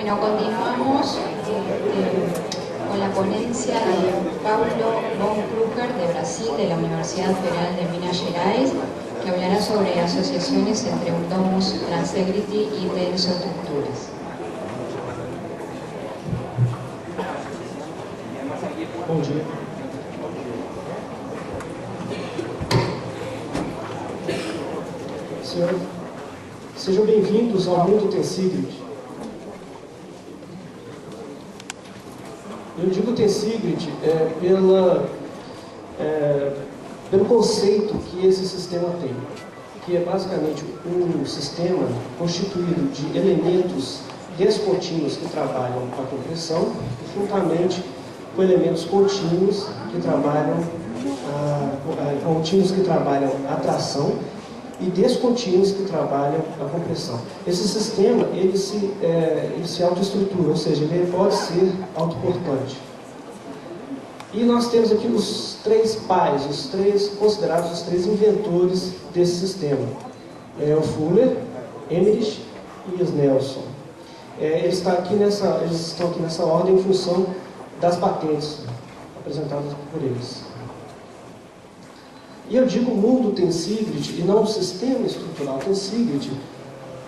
Bueno, continuamos con la ponencia de Paulo von Kruger de Brasil, de la Universidad Federal de Minas Gerais, que hablará sobre asociaciones entre un domus transegrity y densoestructuras. Bom dia. Sejam bem-vindos ao Mundo Tensegrity. Eu digo Tensegrity pelo conceito que esse sistema tem, que é basicamente um sistema constituído de elementos descontínuos que trabalham a compressão, juntamente com elementos contínuos que trabalham a tração e descontínuos que trabalham a compressão. Esse sistema ele se autoestrutura, ou seja, ele pode ser autoportante. E nós temos aqui os três pais, considerados os três inventores desse sistema. O Fuller, Emmerich e Snelson. Eles estão aqui nessa ordem em função das patentes apresentadas por eles. E eu digo mundo Tensegrity e não sistema estrutural Tensegrity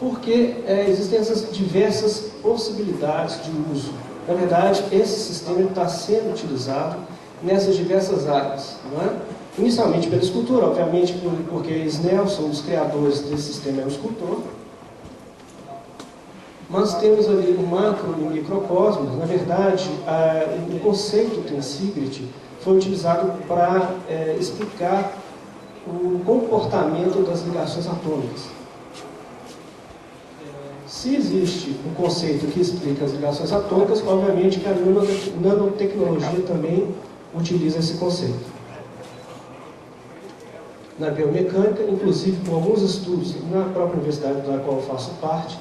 porque existem essas diversas possibilidades de uso. Na verdade, esse sistema está sendo utilizado nessas diversas áreas, não é? Inicialmente pela escultura, obviamente porque Snelson, um dos criadores desse sistema, é um escultor. Mas temos ali o macro e o microcosmos. Na verdade, o conceito Tensegrity foi utilizado para explicar o comportamento das ligações atômicas. Se existe um conceito que explica as ligações atômicas, obviamente que a nanotecnologia também utiliza esse conceito. Na biomecânica, inclusive com alguns estudos na própria universidade da qual eu faço parte,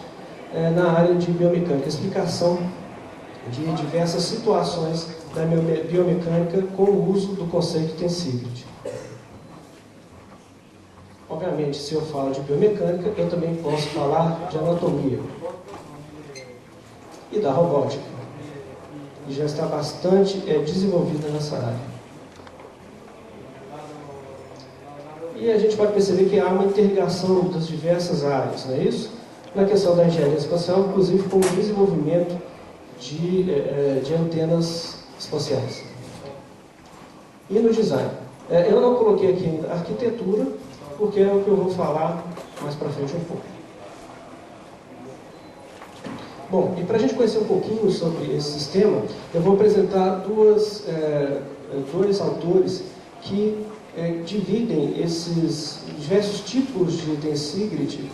na área de biomecânica, explicação de diversas situações da biomecânica com o uso do conceito Tensegrity. Obviamente, se eu falo de biomecânica, eu também posso falar de anatomia e da robótica, que já está bastante desenvolvida nessa área. E a gente pode perceber que há uma interligação das diversas áreas, não é isso? Na questão da engenharia espacial, inclusive com o desenvolvimento de antenas espaciais. E no design. Eu não coloquei aqui ainda arquitetura, porque é o que eu vou falar mais para frente um pouco. Bom, e para a gente conhecer um pouquinho sobre esse sistema, eu vou apresentar dois autores que dividem esses diversos tipos de Tensegrity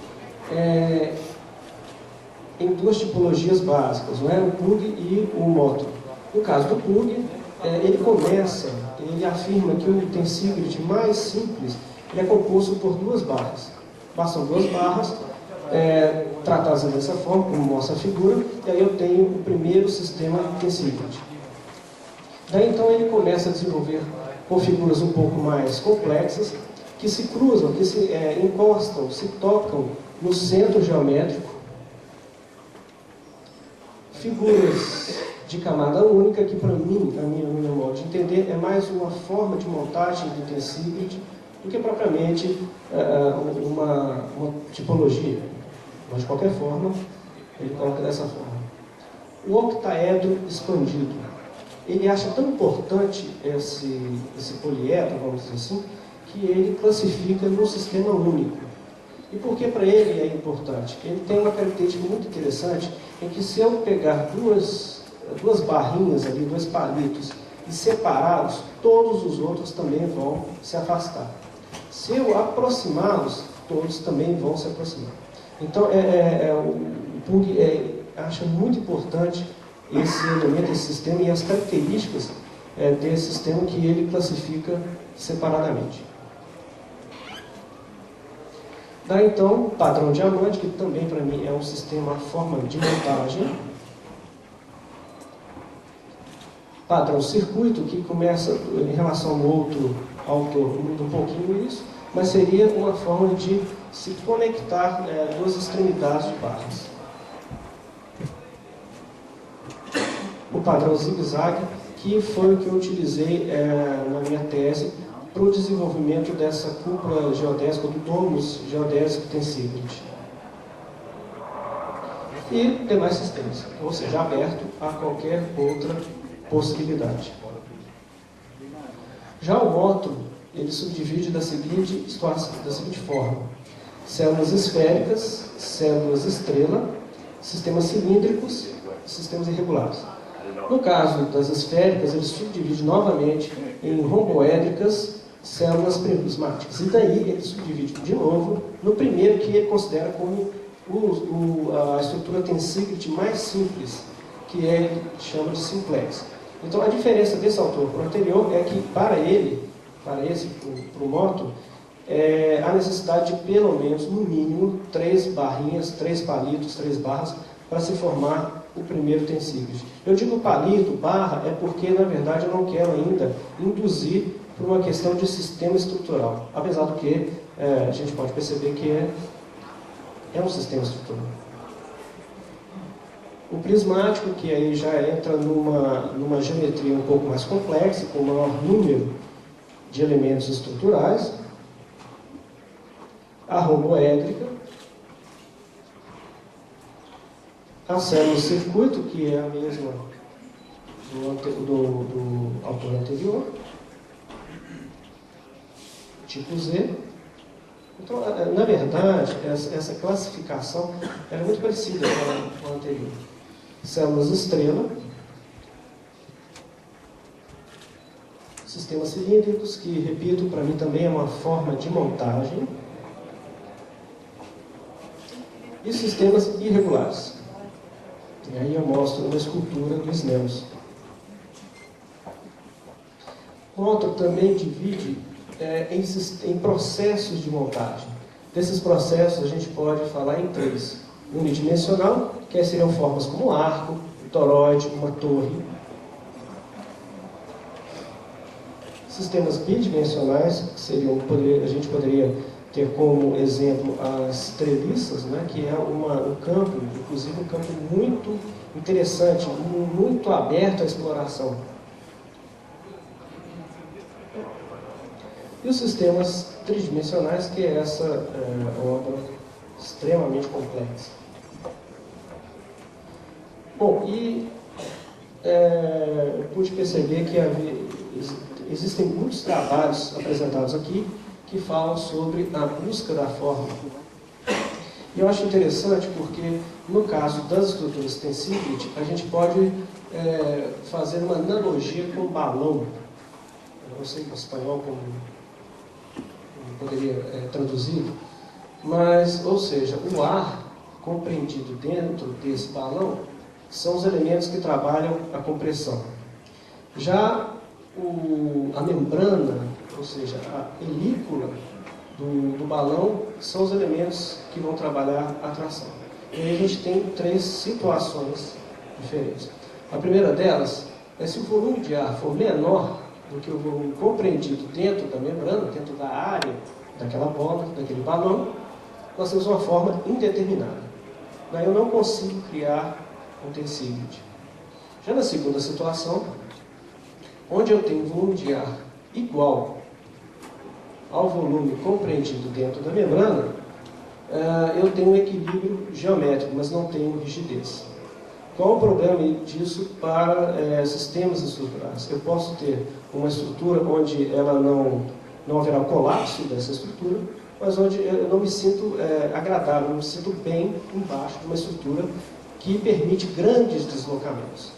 em duas tipologias básicas, não é? O Pug e o Motor. No caso do Pug, ele afirma que o Tensegrity mais simples ele é composto por duas barras. Bastam duas barras, tratadas dessa forma, como mostra a figura, e aí eu tenho o primeiro sistema Tensegrity. Daí então ele começa a desenvolver com figuras um pouco mais complexas, que se cruzam, que se encostam, se tocam no centro geométrico. Figuras de camada única, que para mim, no meu modo de entender, é mais uma forma de montagem de Tensegrity do que propriamente uma tipologia. Mas de qualquer forma, ele coloca dessa forma. O octaedro expandido. Ele acha tão importante esse poliedro, vamos dizer assim, que ele classifica num sistema único. E por que para ele é importante? Ele tem uma característica muito interessante, em que se eu pegar duas barrinhas ali, dois palitos, e separá-los, todos os outros também vão se afastar. Se eu aproximá-los, todos também vão se aproximar. Então, o Pug acha muito importante esse elemento, esse sistema e as características desse sistema que ele classifica separadamente. Daí então, o padrão diamante, que também para mim é um sistema, forma de montagem. Padrão circuito, que começa em relação ao outro autor, muda um pouquinho isso, mas seria uma forma de se conectar duas extremidades de barras. o padrão zigue-zague, que foi o que eu utilizei na minha tese para o desenvolvimento dessa cúpula geodésica, do domus geodésico Tensivrit. E demais sistemas, ou seja, aberto a qualquer outra possibilidade. Já o módulo, ele subdivide da seguinte forma: células esféricas, células estrela, sistemas cilíndricos e sistemas irregulares. No caso das esféricas, ele subdivide novamente em romboédricas, células prismáticas. E daí ele subdivide de novo no primeiro, que ele considera como a estrutura Tensivrit mais simples, que ele chama de simplex. Então, a diferença desse autor para o anterior é que, para o Moto, há necessidade de pelo menos, no mínimo, 3 barrinhas, 3 palitos, 3 barras, para se formar o primeiro Tensivrit. Eu digo palito, barra, é porque, na verdade, eu não quero ainda induzir por uma questão de sistema estrutural, apesar do que a gente pode perceber que é um sistema estrutural. O prismático, que aí já entra numa geometria um pouco mais complexa, com maior número de elementos estruturais. A romboédrica. A célula-circuito, que é a mesma do autor anterior. Tipo Z. Então, na verdade, essa classificação era muito parecida com a anterior. Células estrela, sistemas cilíndricos, que, repito, para mim também é uma forma de montagem, e sistemas irregulares. E aí eu mostro uma escultura do Snells. O outro também divide em processos de montagem. Desses processos a gente pode falar em 3. Unidimensional, que seriam formas como um arco, um toroide, uma torre. Sistemas bidimensionais, que seriam, a gente poderia ter como exemplo as treliças, né, que é um campo, inclusive um campo muito interessante, muito aberto à exploração. E os sistemas tridimensionais, que é essa obra extremamente complexa. Bom, e eu pude perceber que existem muitos trabalhos apresentados aqui que falam sobre a busca da forma. E eu acho interessante porque, no caso das estruturas Tensivrit, a gente pode fazer uma analogia com o balão. Eu não sei em espanhol como poderia traduzir, mas, ou seja, o ar compreendido dentro desse balão são os elementos que trabalham a compressão. Já a membrana, ou seja, a película do balão, são os elementos que vão trabalhar a tração. E aí a gente tem 3 situações diferentes. A primeira delas é se o volume de ar for menor do que o volume compreendido dentro da membrana, dentro da área daquela bola, daquele balão, nós temos uma forma indeterminada. Daí eu não consigo criar um Tensivrit. Já na segunda situação, onde eu tenho um volume de ar igual ao volume compreendido dentro da membrana, eu tenho um equilíbrio geométrico, mas não tenho rigidez. Qual o problema disso para sistemas estruturais? Eu posso ter uma estrutura onde ela não haverá colapso dessa estrutura, mas onde eu não me sinto agradável, não me sinto bem embaixo de uma estrutura que permite grandes deslocamentos.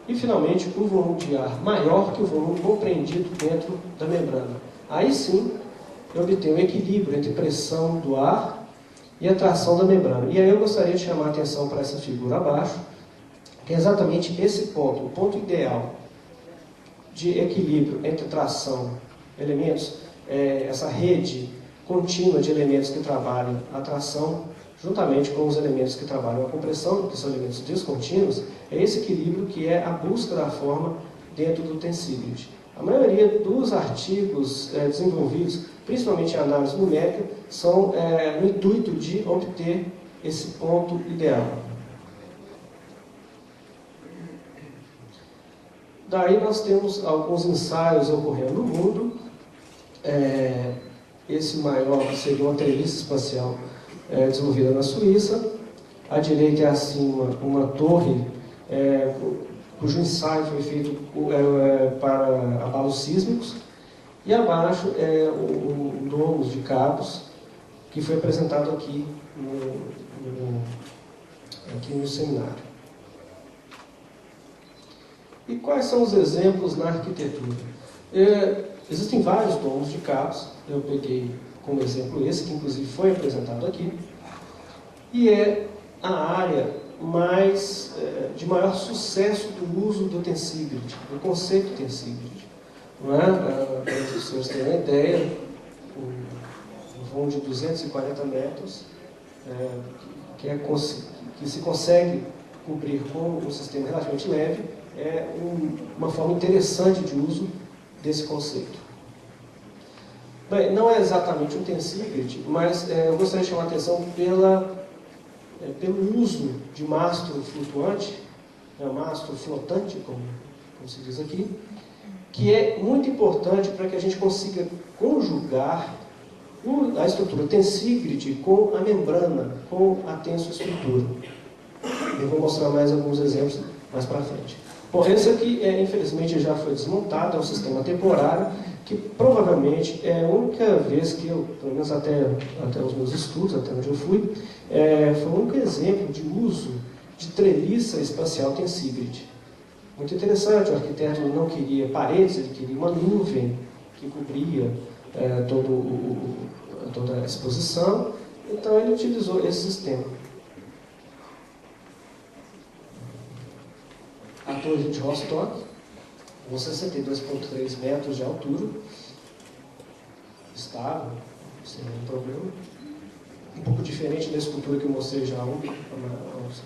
E, finalmente, um volume de ar maior que o volume compreendido dentro da membrana. Aí sim, eu obtenho o equilíbrio entre pressão do ar e a tração da membrana. E aí eu gostaria de chamar a atenção para essa figura abaixo, que é exatamente esse ponto, o ponto ideal de equilíbrio entre tração, elementos, essa rede contínua de elementos que trabalham a tração, juntamente com os elementos que trabalham a compressão, que são elementos descontínuos, é esse equilíbrio que é a busca da forma dentro do Tensivrit. A maioria dos artigos desenvolvidos, principalmente em análise numérica, são no intuito de obter esse ponto ideal. Daí nós temos alguns ensaios ocorrendo no mundo. Esse maior seria uma treliça espacial desenvolvida na Suíça. À direita e acima, uma torre cujo ensaio foi feito para abalos sísmicos. E abaixo é o domus de cabos, que foi apresentado aqui no seminário. E quais são os exemplos na arquitetura? Existem vários domos de cabos, eu peguei como exemplo esse, que inclusive foi apresentado aqui, e é a área de maior sucesso do uso do Tensygrid, do conceito Tensygrid. Para os senhores terem uma ideia, um voo de 240 metros, que se consegue cobrir com um sistema relativamente leve, é uma forma interessante de uso desse conceito. Bem, não é exatamente um Tensygrid, mas eu gostaria de chamar a atenção pelo uso de mastro flutuante, mastro flotante, como se diz aqui, que é muito importante para que a gente consiga conjugar a estrutura Tensygrid com a membrana, com a tensoestrutura. Eu vou mostrar mais alguns exemplos mais para frente. Bom, esse aqui, infelizmente, já foi desmontado, é um sistema temporário, que provavelmente é a única vez que eu, pelo menos até os meus estudos, até onde eu fui, foi o único exemplo de uso de treliça espacial Tensygrid. Muito interessante, o arquiteto não queria paredes, ele queria uma nuvem que cobria toda a exposição, então ele utilizou esse sistema. A torre de Rostock, com 62,3 metros de altura, estável, sem nenhum problema. Um pouco diferente da escultura que eu mostrei já uns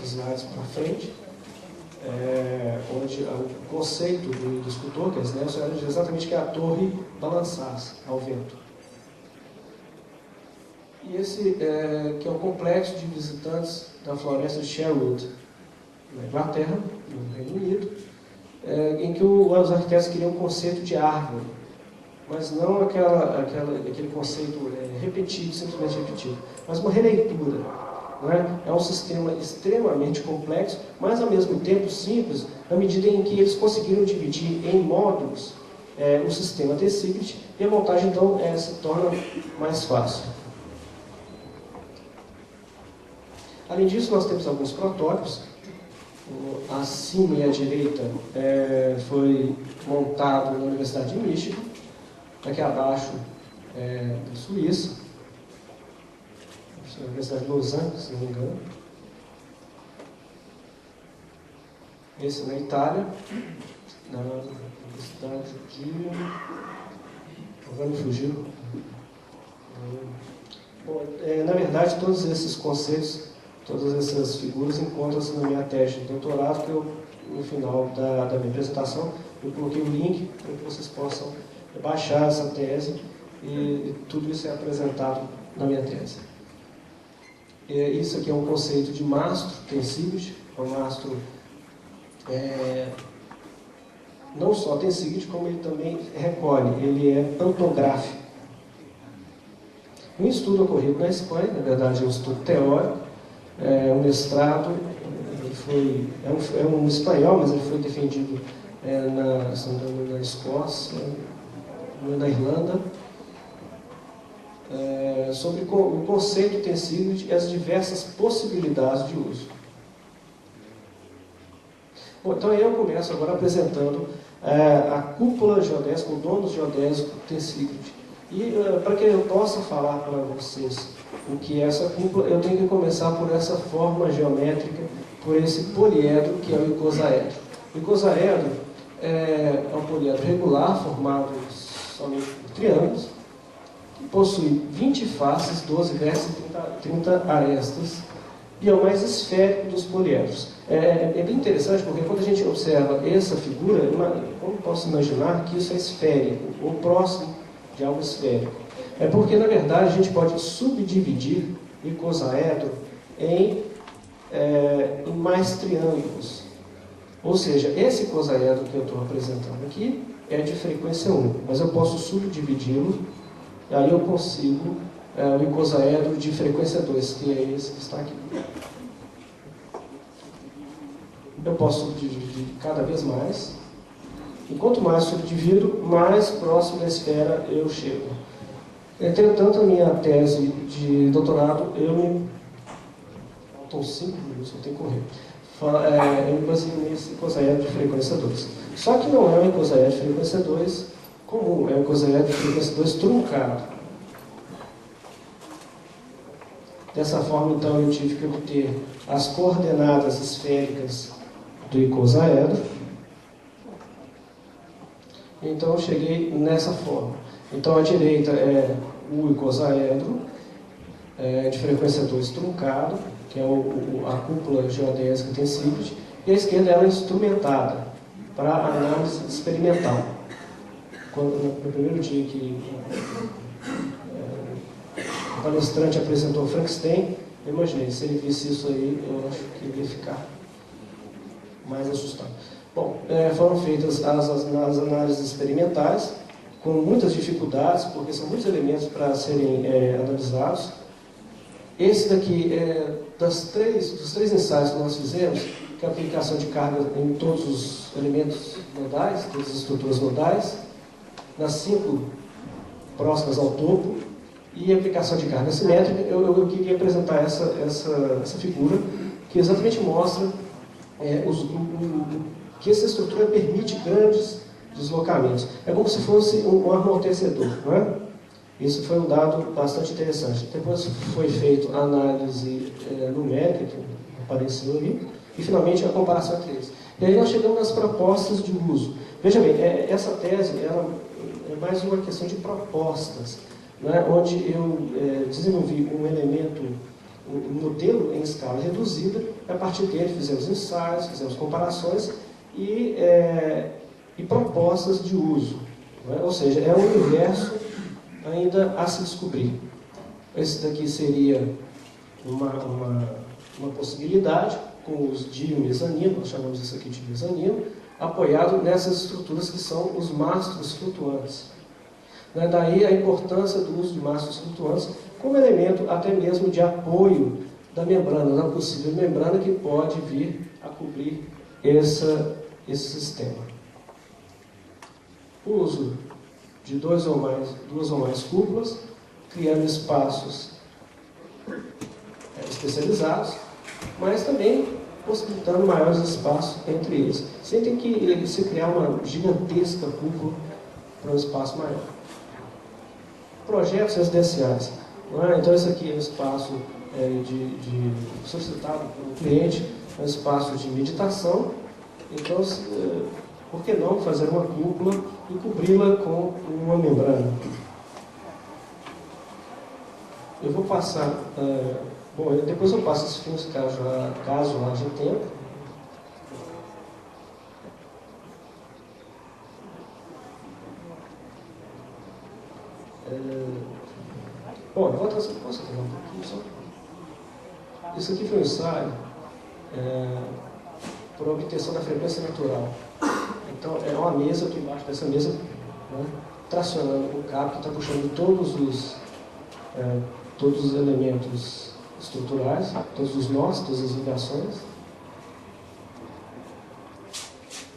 slides para frente, onde o conceito do escultor, que é Nelson, era exatamente que a torre balançasse ao vento. E esse que é o complexo de visitantes da floresta de Sherwood, na Inglaterra, no Reino Unido, em que os arquitetos queriam um conceito de árvore, mas não aquele conceito repetido, simplesmente repetido, mas uma releitura. Não é? É um sistema extremamente complexo, mas ao mesmo tempo simples, na medida em que eles conseguiram dividir em módulos o sistema Tensygrid, e a montagem então se torna mais fácil. Além disso, nós temos alguns protótipos. Acima e à direita foi montado na Universidade de Michigan, aqui abaixo da Suíça, na Universidade de Lausanne, se não me engano. Esse na Itália, na Universidade de... Agora me fugiu. Bom, na verdade, todos esses conceitos, todas essas figuras encontram-se na minha tese de doutorado, que eu, no final da minha apresentação, eu coloquei o link para que vocês possam baixar essa tese, e tudo isso é apresentado na minha tese. Isso aqui é um conceito de mastro Tensygrid, um mastro não só Tensygrid, como ele também recolhe, ele é pantográfico. Um estudo ocorrido na Espanha, na verdade é um estudo teórico, um mestrado, é um espanhol, mas ele foi defendido na Escócia, na Irlanda, sobre o conceito Tensygrid e as diversas possibilidades de uso. Bom, então eu começo agora apresentando a cúpula geodésica, o domus geodésico Tensygrid. E para que eu possa falar para vocês o que é essa cúpula, eu tenho que começar por essa forma geométrica, por esse poliedro que é o icosaedro. O icosaedro é um poliedro regular, formado somente por triângulos, que possui 20 faces, 12 vértices e 30 arestas, e é o mais esférico dos poliedros. É bem interessante, porque quando a gente observa essa figura, como posso imaginar que isso é esférico, ou próximo de algo esférico? É porque, na verdade, a gente pode subdividir o icosaedro em mais triângulos. Ou seja, esse icosaedro que eu estou apresentando aqui é de frequência única, mas eu posso subdividi-lo, e aí eu consigo o icosaedro de frequência 2, que é esse que está aqui. Eu posso subdividir cada vez mais, e quanto mais subdivido, mais próximo da esfera eu chego. Entretanto, a minha tese de doutorado, faltam 5 minutos, eu tenho que correr. Eu me baseio nesse icosaedro de frequência 2. Só que não é um icosaedro de frequência 2 comum, é um icosaedro de frequência 2 truncado. Dessa forma, então, eu tive que obter as coordenadas esféricas do icosaedro. Então, eu cheguei nessa forma. Então, à direita é o icosaedro de frequência 2 truncado, que é a cúpula geodésica tensíclide, e a esquerda ela é instrumentada para análise experimental. No primeiro dia que o palestrante apresentou Frankenstein, eu imaginei, se ele visse isso aí, eu acho que ele ia ficar mais assustado. Bom, foram feitas as análises experimentais, com muitas dificuldades, porque são muitos elementos para serem analisados. Esse daqui dos três ensaios que nós fizemos, que é a aplicação de carga em todos os elementos nodais, todas as estruturas nodais, nas 5 próximas ao topo, e a aplicação de carga simétrica, eu queria apresentar essa figura, que exatamente mostra que essa estrutura permite grandes deslocamentos. É como se fosse um amortecedor, não é? Isso foi um dado bastante interessante. Depois foi feita a análise numérica, que apareceu ali, e finalmente a comparação entre eles. E aí nós chegamos nas propostas de uso. Veja bem, essa tese ela é mais uma questão de propostas, né, onde eu desenvolvi um elemento, um modelo em escala reduzida, e a partir dele fizemos ensaios, fizemos comparações e propostas de uso. Né? Ou seja, é um universo ainda a se descobrir. Esse daqui seria uma possibilidade, com o uso de mezanino, nós chamamos isso aqui de mezanino, apoiado nessas estruturas que são os mastros flutuantes. Daí a importância do uso de mastros flutuantes como elemento até mesmo de apoio da membrana, da possível membrana que pode vir a cobrir esse sistema. O uso de duas ou mais cúpulas, criando espaços especializados, mas também possibilitando maiores espaços entre eles, sem ter que se criar uma gigantesca cúpula para um espaço maior. Projetos residenciais. Então, esse aqui é um espaço solicitado pelo cliente, é um espaço de meditação. Então, por que não fazer uma cúpula e cobri-la com uma membrana? Eu vou passar... depois eu passo esses filmes caso haja tempo. Eu vou trazer, posso falar um pouquinho só? Isso aqui foi um ensaio por obtenção da frequência natural. Então, é uma mesa, eu estou embaixo dessa mesa, né, tracionando o cabo que está puxando todos os elementos estruturais, todos os nós, todas as ligações.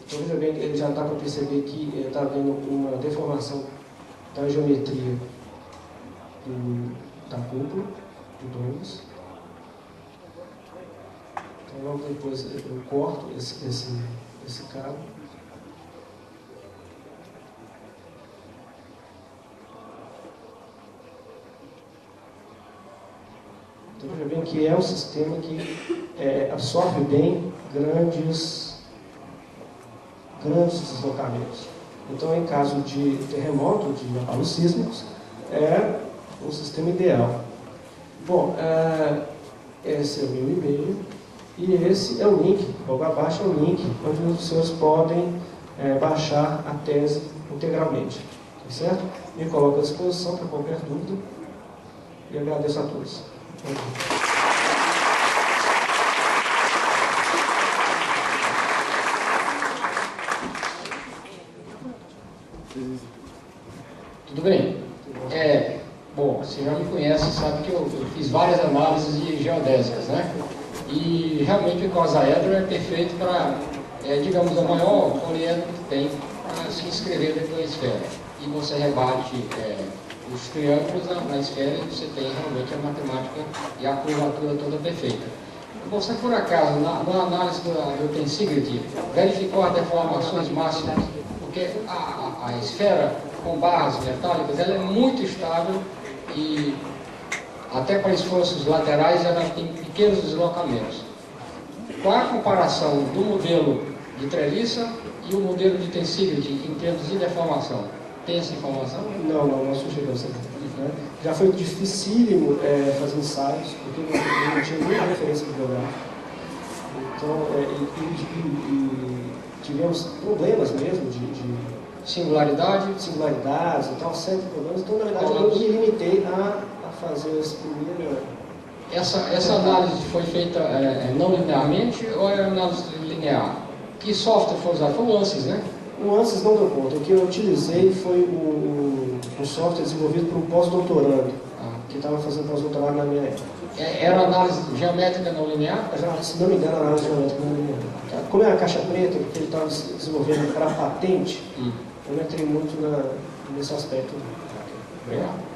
Então, veja bem, já dá para perceber que está havendo uma deformação da geometria da cúpula, do domus. Então, logo depois eu corto esse cabo. Então, veja bem que é um sistema que absorve bem grandes deslocamentos. Então, em caso de terremoto, de abalos sísmicos, é um sistema ideal. Bom, esse é o meu e-mail e esse é o link, logo abaixo é o link onde os senhores podem baixar a tese integralmente. Tá certo? Me coloco à disposição para qualquer dúvida e agradeço a todos. bem. Bom, você já me conhece, sabe que eu fiz várias análises geodésicas, né? E realmente o icosaedro é perfeito para, digamos, o maior poliedro que tem para se inscrever dentro da esfera. E você rebate os triângulos na esfera e você tem realmente a matemática e a curvatura toda perfeita. Você, por acaso, na análise do Tensegrity, verificou as deformações máximas? Porque a esfera com barras metálicas ela é muito estável e até para esforços laterais ela tem pequenos deslocamentos. Qual é a comparação do modelo de treliça e o modelo de Tensegrity em termos de deformação? Tem essa informação? Não, nós não chegamos a essa. Já foi dificílimo fazer ensaios, porque não tinha nenhuma referência bibliográfica. Então, tivemos problemas mesmo de singularidades, então, sempre problemas. Então, na verdade, eu me limitei a fazer esse primeiro. Essa análise foi feita não linearmente ou é análise linear? Que software foi usado? Foi o ANSYS, né? O ANSYS não deu conta. O que eu utilizei foi um software desenvolvido por um pós-doutorando, que estava fazendo pós-doutorado na minha época. Era análise geométrica não linear? Se não me engano, análise geométrica não linear. Como é a caixa preta, porque ele estava desenvolvendo para patente, eu não entrei muito nesse aspecto. Obrigado.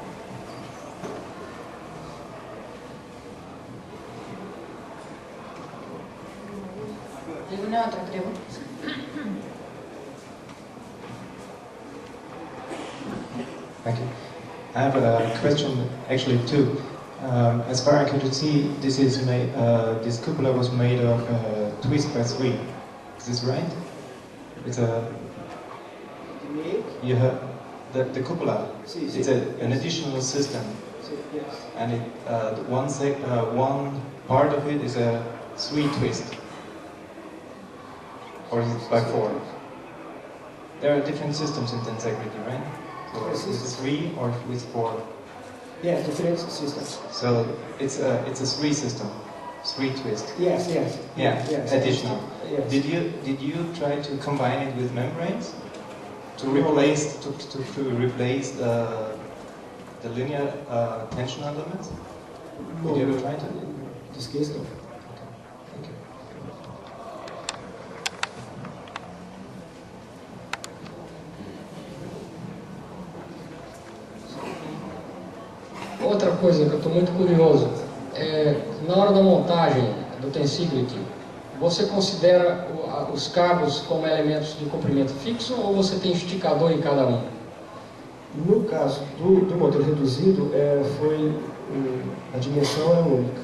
¿Alguna otra pregunta? Thank you. I have a question, actually two. As far as I could see, this cupola was made of twist by 3. Is this right? It's you have the cupola. It's an additional system, and one part of it is a 3 twist, or is it by 4? There are different systems in Tensegrity, right? So is it 3 or with 4? Yeah, different systems. So it's a 3 system, 3 twist. Yes. Yeah, yes, additional. Yes. Did you try to combine it with membranes to replace the linear tension elements? Did you ever try to? In this case, no. Okay. Thank you. Outra coisa que eu estou muito curioso, na hora da montagem do Tensegrity, você considera os cabos como elementos de comprimento fixo ou você tem esticador em cada um? No caso do modelo reduzido, a dimensão é única.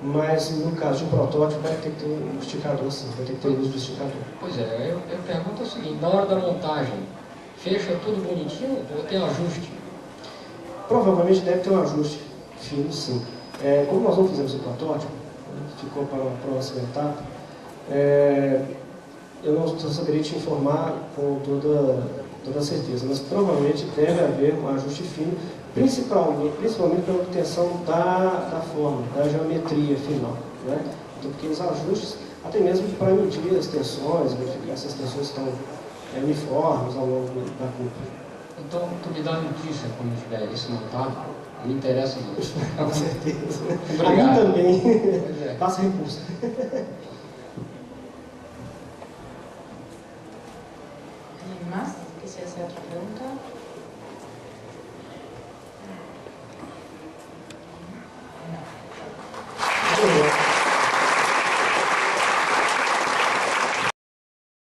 Mas no caso de um protótipo, vai ter que ter um esticador, sim, vai ter que ter o uso do esticador. Pois é, eu pergunto o seguinte, na hora da montagem, fecha tudo bonitinho ou tem ajuste? Provavelmente deve ter um ajuste fino, sim. Como nós não fizemos o protótipo, ficou para uma próxima etapa, eu não saberia te informar com toda certeza, mas provavelmente deve haver um ajuste fino, principalmente pela obtenção da forma, da geometria final, né? Então, pequenos ajustes, até mesmo para medir as tensões, verificar se as tensões estão uniformes ao longo da cúpula. Então, tu me dá notícia quando tiver isso montado, me interessa muito. Com certeza. Obrigado. A mim também. É. Faça recurso. ¿Alguien más? ¿Quisiera hacer otra pregunta?